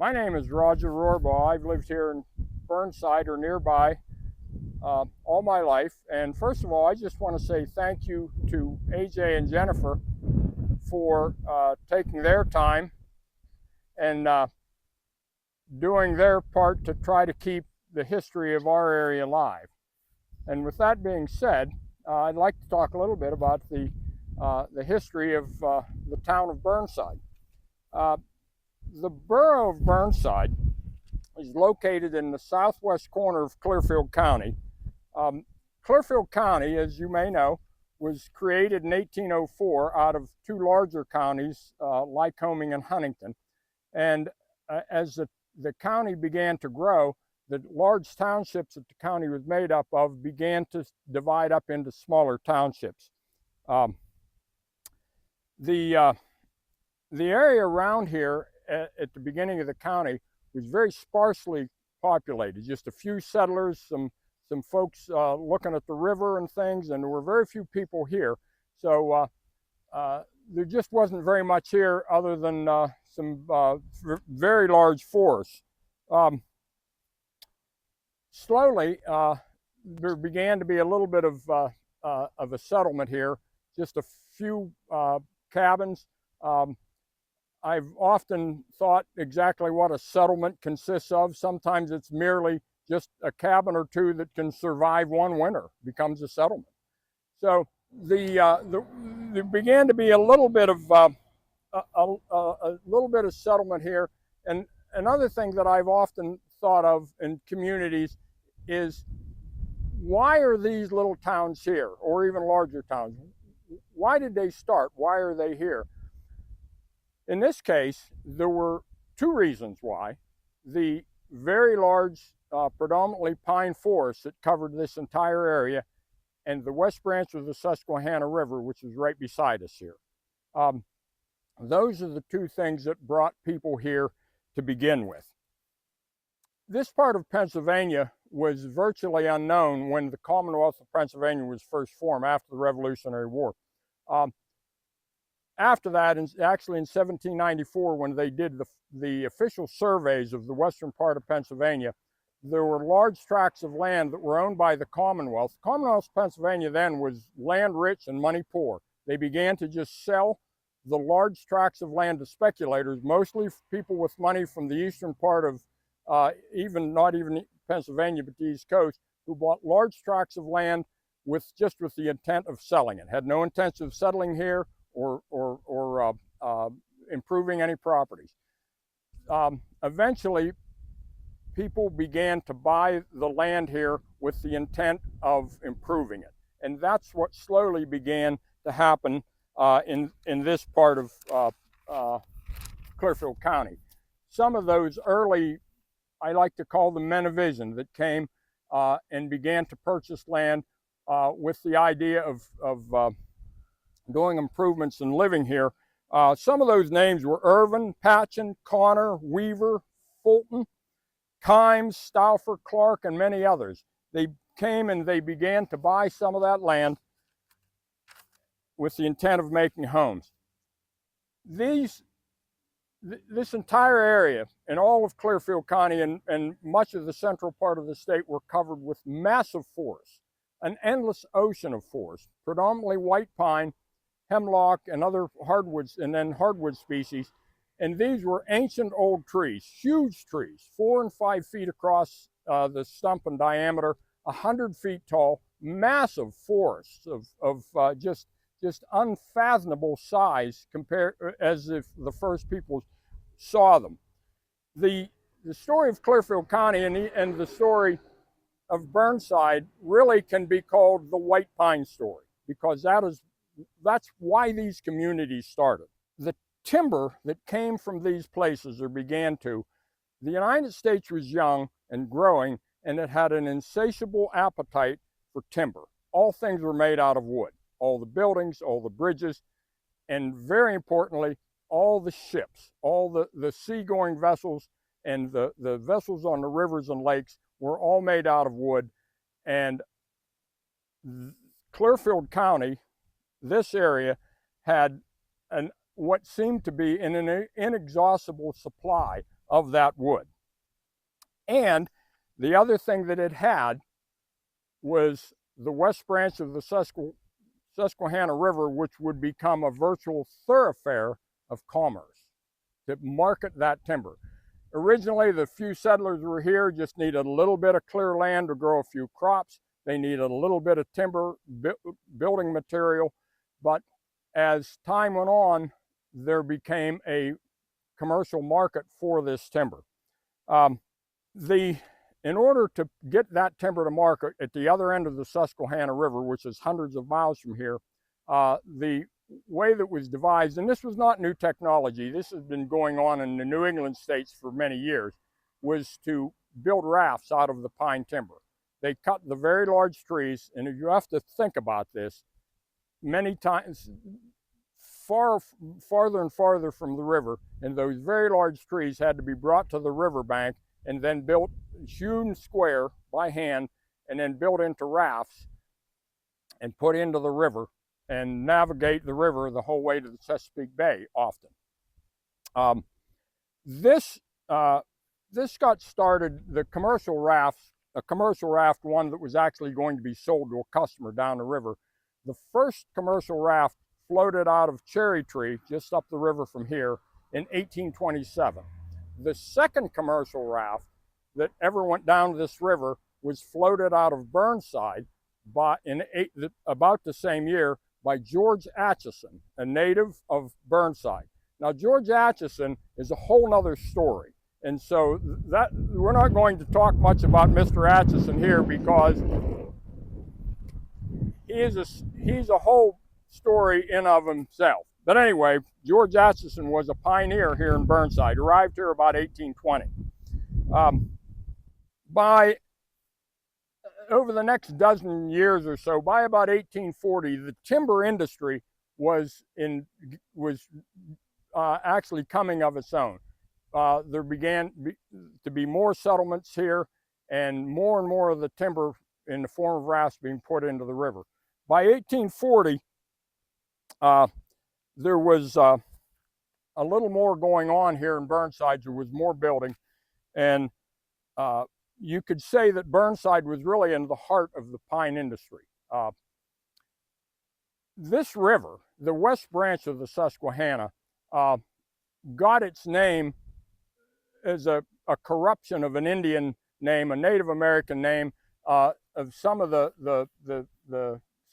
My name is Roger Rorabaugh. I've lived here in Burnside or nearby all my life. And first of all, I just want to say thank you to AJ and Jennifer for taking their time and doing their part to try to keep the history of our area alive. And with that being said, I'd like to talk a little bit about the history of the town of Burnside. The borough of Burnside is located in the southwest corner of Clearfield County. Clearfield County, as you may know, was created in 1804 out of two larger counties, Lycoming and Huntington. And as the county began to grow, the large townships that the county was made up of began to divide up into smaller townships. The area around here at the beginning of the county was very sparsely populated, just a few settlers, some folks looking at the river and things, and there were very few people here. So there just wasn't very much here other than some very large forests. Slowly, there began to be a little bit of a settlement here, just a few cabins. I've often thought exactly what a settlement consists of. Sometimes it's merely just a cabin or two that can survive one winter, becomes a settlement. So there began to be a little bit of settlement here. And another thing that I've often thought of in communities is, why are these little towns here, or even larger towns? Why did they start? Why are they here? In this case, there were two reasons why. The very large, predominantly pine forest that covered this entire area, and the west branch of the Susquehanna River, which is right beside us here. Those are the two things that brought people here to begin with. This part of Pennsylvania was virtually unknown when the Commonwealth of Pennsylvania was first formed after the Revolutionary War. After that, actually in 1794, when they did the official surveys of the western part of Pennsylvania, there were large tracts of land that were owned by the Commonwealth. The Commonwealth of Pennsylvania then was land rich and money poor. They began to just sell the large tracts of land to speculators, mostly people with money from the eastern part of not even Pennsylvania, but the East Coast, who bought large tracts of land with the intent of selling it. Had no intention of settling here or improving any properties. Eventually, people began to buy the land here with the intent of improving it. And that's what slowly began to happen in this part of Clearfield County. Some of those early, I like to call them men of vision, that came and began to purchase land with the idea of doing improvements and living here. Some of those names were Irvin, Patchins, Connor, Weaver, Fulton, Kimes, Stauffer, Clark, and many others. They came and they began to buy some of that land with the intent of making homes. This entire area and all of Clearfield County and much of the central part of the state were covered with massive forests, an endless ocean of forest, predominantly white pine, hemlock, and other hardwoods, and then hardwood species. And these were ancient old trees, huge trees, 4 and 5 feet across the stump in diameter, 100 feet tall, massive forests of just unfathomable size compared as if the first people saw them. The story of Clearfield County and the story of Burnside really can be called the white pine story, because that's why these communities started. The timber that came from these places, or began to, the United States was young and growing, and it had an insatiable appetite for timber. All things were made out of wood. All the buildings, all the bridges, and very importantly, all the ships, all the seagoing vessels and the vessels on the rivers and lakes were all made out of wood. And Clearfield County, this area, had what seemed to be an inexhaustible supply of that wood. And the other thing that it had was the west branch of the Susquehanna River, which would become a virtual thoroughfare of commerce to market that timber. Originally, the few settlers were here just needed a little bit of clear land to grow a few crops. They needed a little bit of timber, building material. But as time went on, there became a commercial market for this timber. In order to get that timber to market at the other end of the Susquehanna River, which is hundreds of miles from here, the way that was devised, and this was not new technology, this has been going on in the New England states for many years, was to build rafts out of the pine timber. They cut the very large trees, and you have to think about this, many times farther and farther from the river, and those very large trees had to be brought to the riverbank and then built, hewn square by hand, and then built into rafts and put into the river and navigate the river the whole way to the Chesapeake Bay often. This got started, the commercial rafts, a commercial raft, one that was actually going to be sold to a customer down the river. The first commercial raft floated out of Cherry Tree, just up the river from here, in 1827. The second commercial raft that ever went down this river was floated out of Burnside about the same year by George Atchison, a native of Burnside. Now, George Atchison is a whole nother story. And so that we're not going to talk much about Mr. Atchison here because he's a whole story in of himself. But anyway, George Atchison was a pioneer here in Burnside, arrived here about 1820. Over the next dozen years or so, by about 1840, the timber industry was actually coming of its own. There began to be more settlements here, and more of the timber in the form of rafts being put into the river. By 1840, there was a little more going on here in Burnside. There was more building, and you could say that Burnside was really in the heart of the pine industry. This river, the west branch of the Susquehanna, got its name as a corruption of an Indian name, a Native American name, of some of the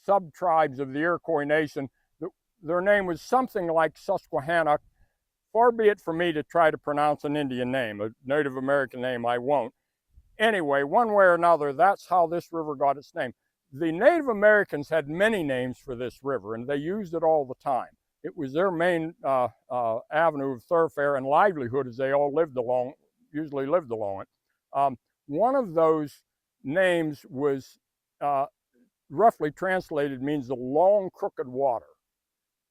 sub-tribes of the Iroquois Nation. Their name was something like Susquehanna. Far be it for me to try to pronounce an Indian name, a Native American name, I won't. Anyway, one way or another, that's how this river got its name. The Native Americans had many names for this river, and they used it all the time. It was their main avenue of thoroughfare and livelihood, as they all usually lived along it. One of those names was roughly translated means the long crooked water.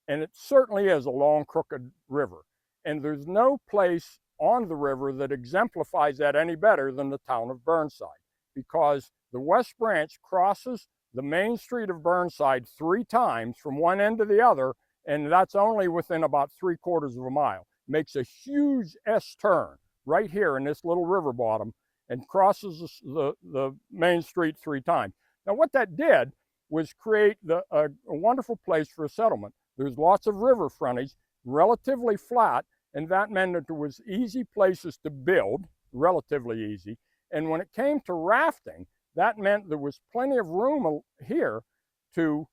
And it certainly is a long crooked river. And there's no place on the river that exemplifies that any better than the town of Burnside, because the West Branch crosses the main street of Burnside 3 times from one end to the other, and that's only within about 3/4 of a mile. Makes a huge S-turn right here in this little river bottom and crosses the main street 3 times. Now, what that did was create a wonderful place for a settlement. There's lots of river frontage, relatively flat, and that meant that there was easy places to build, relatively easy. And when it came to rafting, that meant there was plenty of room here to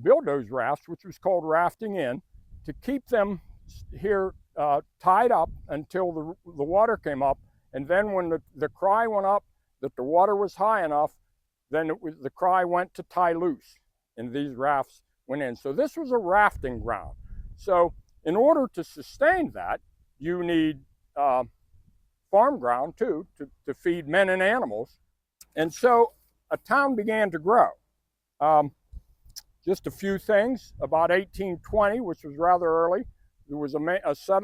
build those rafts, which was called rafting in, to keep them here tied up until the water came up. And then when the cry went up that the water was high enough, then the cry went to tie loose, and these rafts went in. So this was a rafting ground. So in order to sustain that, you need farm ground too, to feed men and animals. And so a town began to grow. Just a few things. About 1820, which was rather early, there was a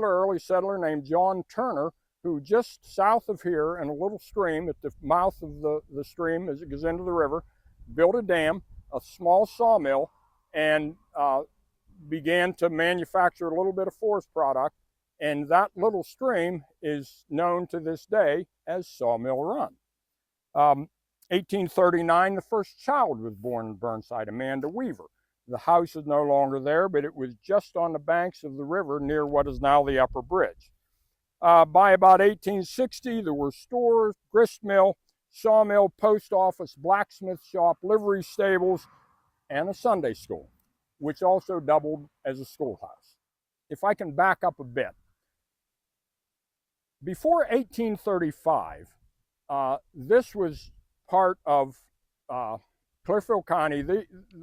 early settler named John Turner, who just south of here in a little stream, at the mouth of the stream as it goes into the river, built a dam, a small sawmill, and began to manufacture a little bit of forest product. And that little stream is known to this day as Sawmill Run. 1839, the first child was born in Burnside, Amanda Weaver. The house is no longer there, but it was just on the banks of the river near what is now the upper bridge. By about 1860, there were stores, grist mill, sawmill, post office, blacksmith shop, livery stables, and a Sunday school, which also doubled as a schoolhouse. If I can back up a bit, before 1835, this was part of Clearfield County.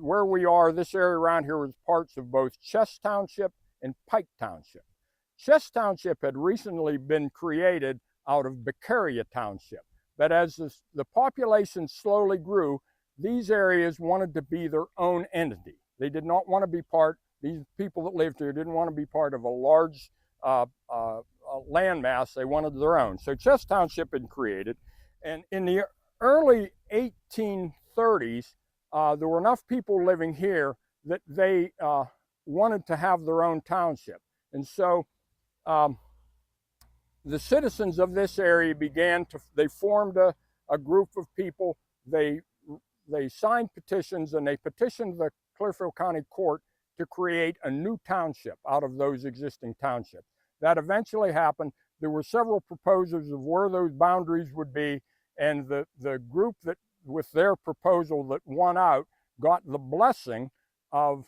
Where we are, this area around here was parts of both Chess Township and Pike Township. Chess Township had recently been created out of Beccaria Township, but as the population slowly grew, these areas wanted to be their own entity. They did not want to be part, these people that lived here didn't want to be part of a large landmass. They wanted their own. So Chess Township had created, and in the early 1830s, there were enough people living here that they wanted to have their own township. And so the citizens of this area they formed a group of people. They signed petitions, and they petitioned the Clearfield County Court to create a new township out of those existing townships. That eventually happened. There were several proposals of where those boundaries would be, and the group that, with their proposal that won out, got the blessing of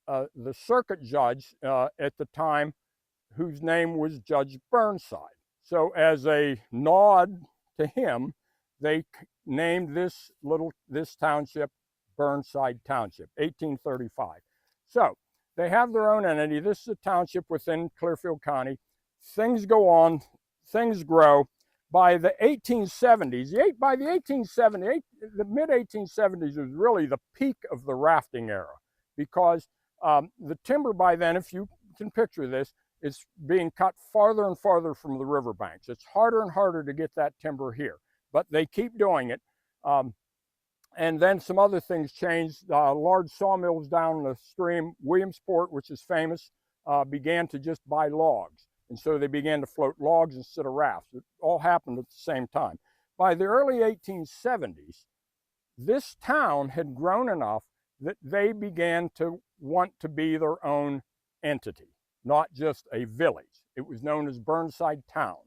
the circuit judge at the time, whose name was Judge Burnside. So as a nod to him, they named this township Burnside Township, 1835. So they have their own entity. This is a township within Clearfield County. Things go on, things grow. By the 1870s, the mid-1870s was really the peak of the rafting era, because the timber by then, if you can picture this, is being cut farther and farther from the riverbanks. It's harder and harder to get that timber here, but they keep doing it. And then some other things changed. Large sawmills down the stream, Williamsport, which is famous, began to just buy logs. And so they began to float logs instead of rafts. It all happened at the same time. By the early 1870s, this town had grown enough that they began to want to be their own entity, not just a village. It was known as Burnside Town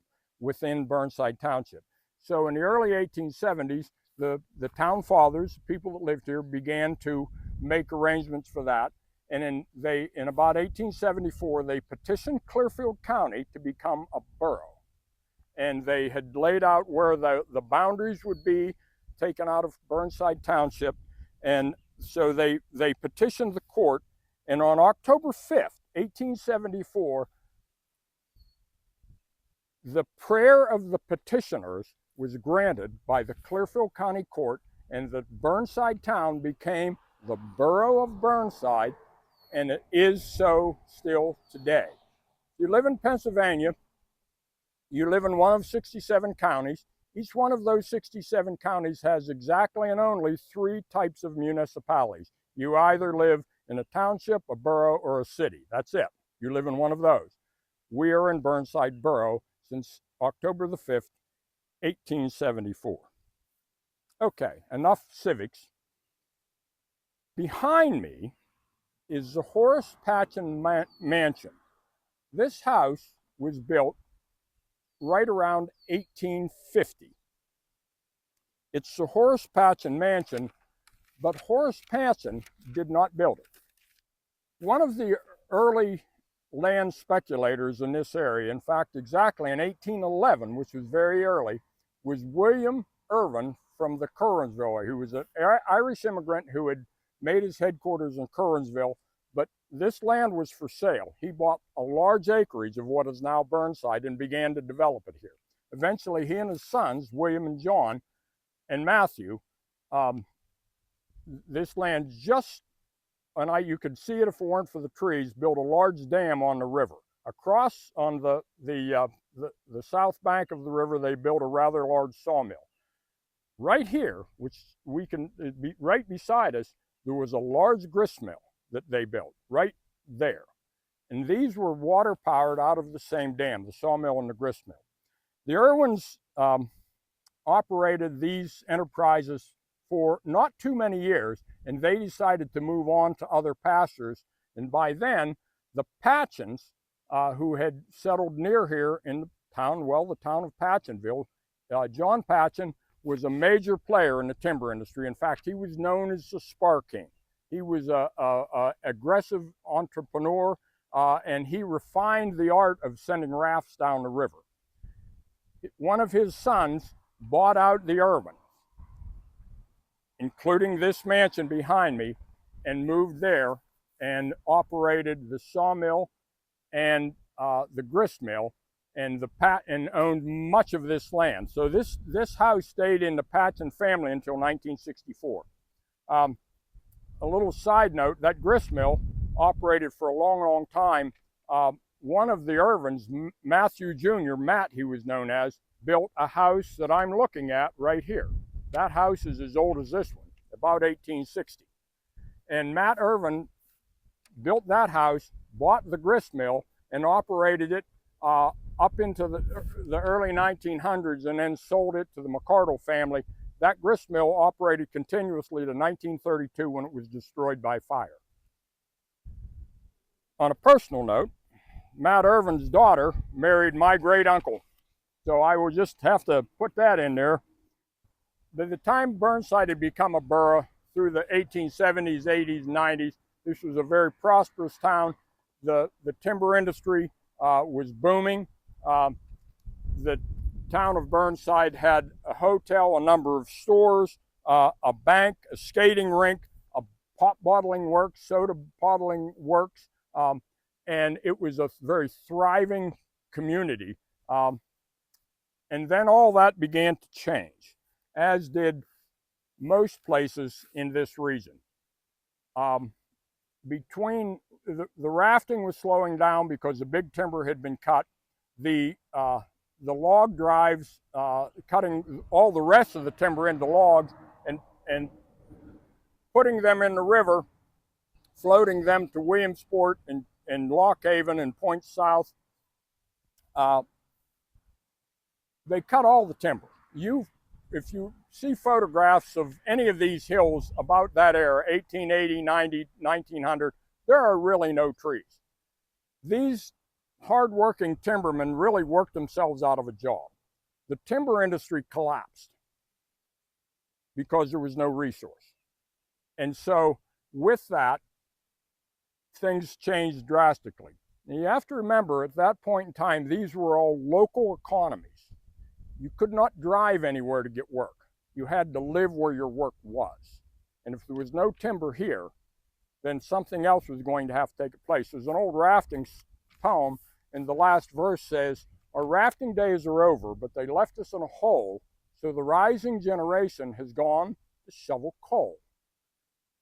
within Burnside Township. So in the early 1870s, the town fathers, people that lived here, began to make arrangements for that. And in about 1874, they petitioned Clearfield County to become a borough. And they had laid out where the boundaries would be taken out of Burnside Township. And so they petitioned the court. And on October 5th, 1874, the prayer of the petitioners was granted by the Clearfield County Court, and the Burnside town became the borough of Burnside, and it is so still today. You live in Pennsylvania, you live in one of 67 counties. Each one of those 67 counties has exactly and only 3 types of municipalities. You either live in a township, a borough, or a city. That's it. You live in one of those. We are in Burnside Borough since October the 5th, 1874. Okay, enough civics. Behind me is the Horace Patchins Mansion. This house was built right around 1850. It's the Horace Patchins Mansion, but Horace Patchins did not build it. One of the early land speculators in this area, in fact, exactly in 1811, which was very early, was William Irvins from the Curransville, who was an Irish immigrant who had made his headquarters in Curransville, but this land was for sale. He bought a large acreage of what is now Burnside and began to develop it here. Eventually, he and his sons, William and John and Matthew, this land just, and you could see it if it weren't for the trees, built a large dam on the river. Across on the south bank of the river, they built a rather large sawmill. Right here, which right beside us, there was a large grist mill that they built right there. And these were water powered out of the same dam, the sawmill and the grist mill. The Irvins operated these enterprises for not too many years, and they decided to move on to other pastures. And by then, the Patchins, who had settled near here in the town, well, the town of Patchinville, John Patchin was a major player in the timber industry. In fact, he was known as the Spar King. He was an aggressive entrepreneur, and he refined the art of sending rafts down the river. One of his sons bought out the Irvins, including this mansion behind me, and moved there and operated the sawmill and the grist mill and owned much of this land. So this house stayed in the Patchin family until 1964. A little side note, that grist mill operated for a long, long time. One of the Irvins, Matthew Jr., Matt he was known as, built a house that I'm looking at right here. That house is as old as this one, about 1860. And Matt Irvin built that house, bought the grist mill, and operated it up into the early 1900s, and then sold it to the McCardle family. That grist mill operated continuously to 1932 when it was destroyed by fire. On a personal note, Matt Irvin's daughter married my great uncle. So I will just have to put that in there. By the time Burnside had become a borough through the 1870s, 80s, 90s, this was a very prosperous town. The timber industry was booming. The town of Burnside had a hotel, a number of stores, a bank, a skating rink, a pot bottling works, soda bottling works, and it was a very thriving community. And then all that began to change, as did most places in this region. The rafting was slowing down because the big timber had been cut. The log drives, cutting all the rest of the timber into logs and putting them in the river, floating them to Williamsport and Lock Haven and Point South. They cut all the timber. If you see photographs of any of these hills about that era, 1880, 90, 1900, there are really no trees. These hardworking timbermen really worked themselves out of a job. The timber industry collapsed because there was no resource. And so with that, things changed drastically. And you have to remember, at that point in time, these were all local economies. You could not drive anywhere to get work. You had to live where your work was. And if there was no timber here, then something else was going to have to take place. There's an old rafting poem, and the last verse says, "Our rafting days are over, but they left us in a hole, so the rising generation has gone to shovel coal."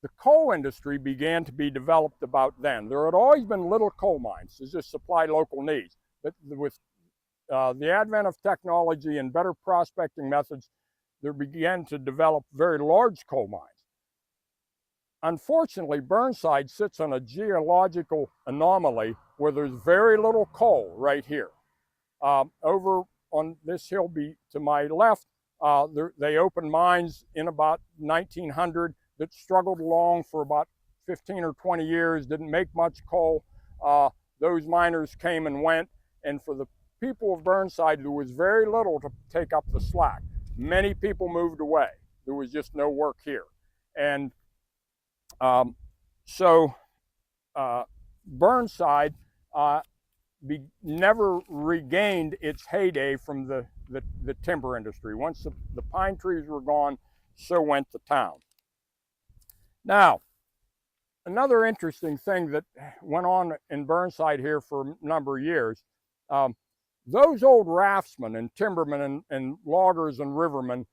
The coal industry began to be developed about then. There had always been little coal mines to just supply local needs, but with the advent of technology and better prospecting methods, there began to develop very large coal mines. Unfortunately, Burnside sits on a geological anomaly where there's very little coal right here. Over on this hill to my left, they opened mines in about 1900 that struggled along for about 15 or 20 years, didn't make much coal. Those miners came and went, and for the people of Burnside, there was very little to take up the slack. Many people moved away. There was just no work here. And so Burnside never regained its heyday from the timber industry. Once the pine trees were gone, so went the town. Now, another interesting thing that went on in Burnside here for a number of years, those old raftsmen and timbermen and loggers and rivermen,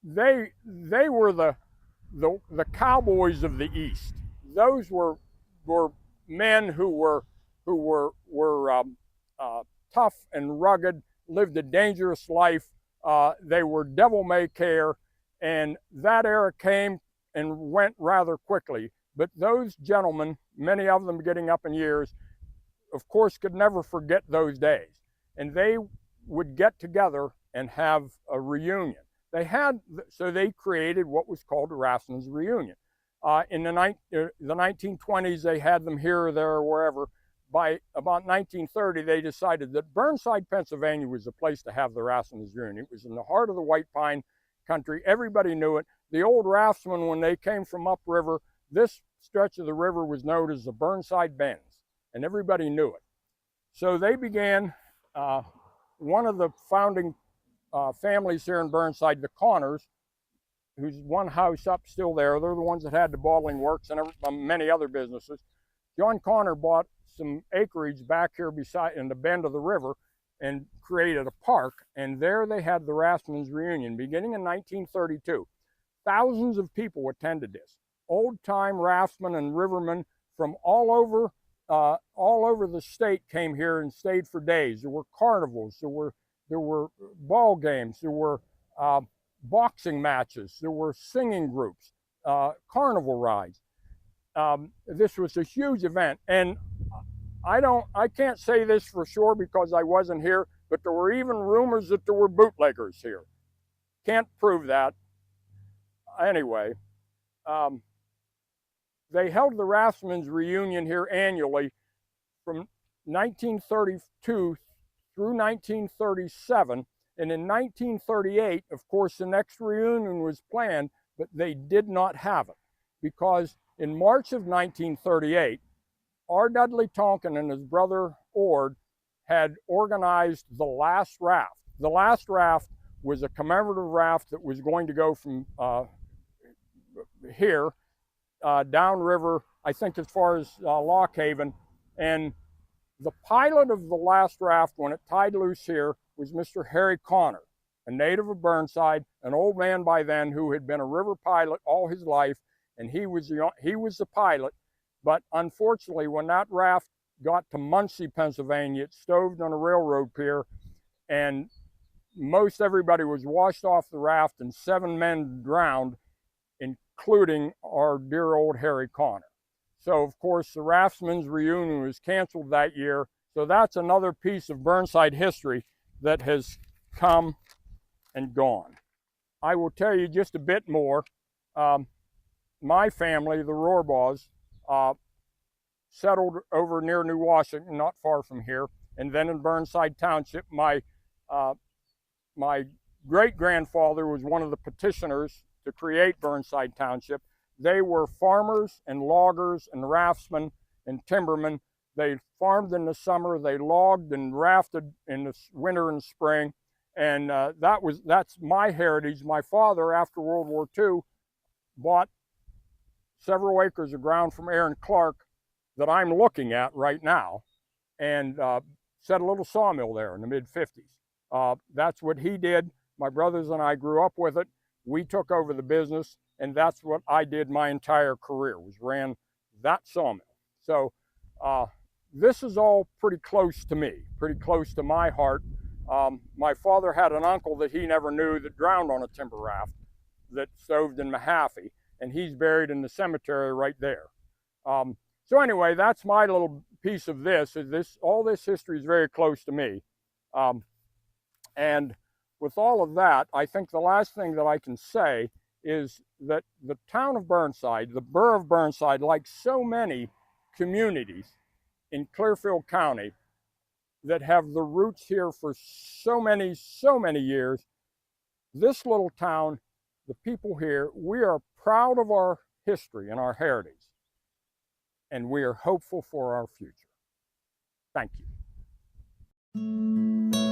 they were the cowboys of the East. Those were men who were tough and rugged, lived a dangerous life. They were devil-may-care, and that era came and went rather quickly. But those gentlemen, many of them getting up in years, of course, could never forget those days. And they would get together and have a reunion. So they created what was called the Raftsmen's Reunion. In the 1920s, they had them here or there or wherever. By about 1930, they decided that Burnside, Pennsylvania was the place to have the Raftsmen's Reunion. It was in the heart of the White Pine country. Everybody knew it. The old raftsmen, when they came from upriver, this stretch of the river was known as the Burnside Bends, and everybody knew it. So they began, one of the founding families here in Burnside, the Connors, who's one house up still there. They're the ones that had the bottling works and many other businesses. John Connor bought some acreage back here beside in the bend of the river and created a park, and there they had the Raftsmen's Reunion beginning in 1932. Thousands of people attended this. Old-time raftsmen and rivermen from all over the state came here and stayed for days. There were carnivals, there were ball games, there were boxing matches, there were singing groups, carnival rides. This was a huge event, and I can't say this for sure because I wasn't here, but there were even rumors that there were bootleggers here. Can't prove that. Anyway, they held the Raftsmen's Reunion here annually from 1932 through 1937, and in 1938, of course, the next reunion was planned, but they did not have it because in March of 1938, R. Dudley Tonkin and his brother Ord had organized the last raft. The last raft was a commemorative raft that was going to go from here downriver, I think as far as Lock Haven. And the pilot of the last raft, when it tied loose here, was Mr. Harry Connor, a native of Burnside, an old man by then who had been a river pilot all his life, and he was the pilot. But unfortunately, when that raft got to Muncie, Pennsylvania, it stoved on a railroad pier, and most everybody was washed off the raft, and 7 men drowned, including our dear old Harry Connor. So, of course, the Raftsmen's Reunion was canceled that year. So that's another piece of Burnside history that has come and gone. I will tell you just a bit more. My family, the Rorabaughs, settled over near New Washington, not far from here, and then in Burnside Township. My great-grandfather was one of the petitioners to create Burnside Township. They were farmers and loggers and raftsmen and timbermen. They farmed in the summer, they logged and rafted in the winter and spring, and that's my heritage. My father, after World War II, bought several acres of ground from Aaron Clark that I'm looking at right now, and set a little sawmill there in the mid-50s. That's what he did. My brothers and I grew up with it. We took over the business, and that's what I did my entire career, was ran that sawmill. So this is all pretty close to me, pretty close to my heart. My father had an uncle that he never knew that drowned on a timber raft that stoved in Mahaffey, and he's buried in the cemetery right there. So anyway, that's my little piece of this. All this history is very close to me. And with all of that, I think the last thing that I can say is that the town of Burnside, the borough of Burnside, like so many communities in Clearfield County that have the roots here for so many years, this little town, the people here, we are proud of our history and our heritage, and we are hopeful for our future. Thank you.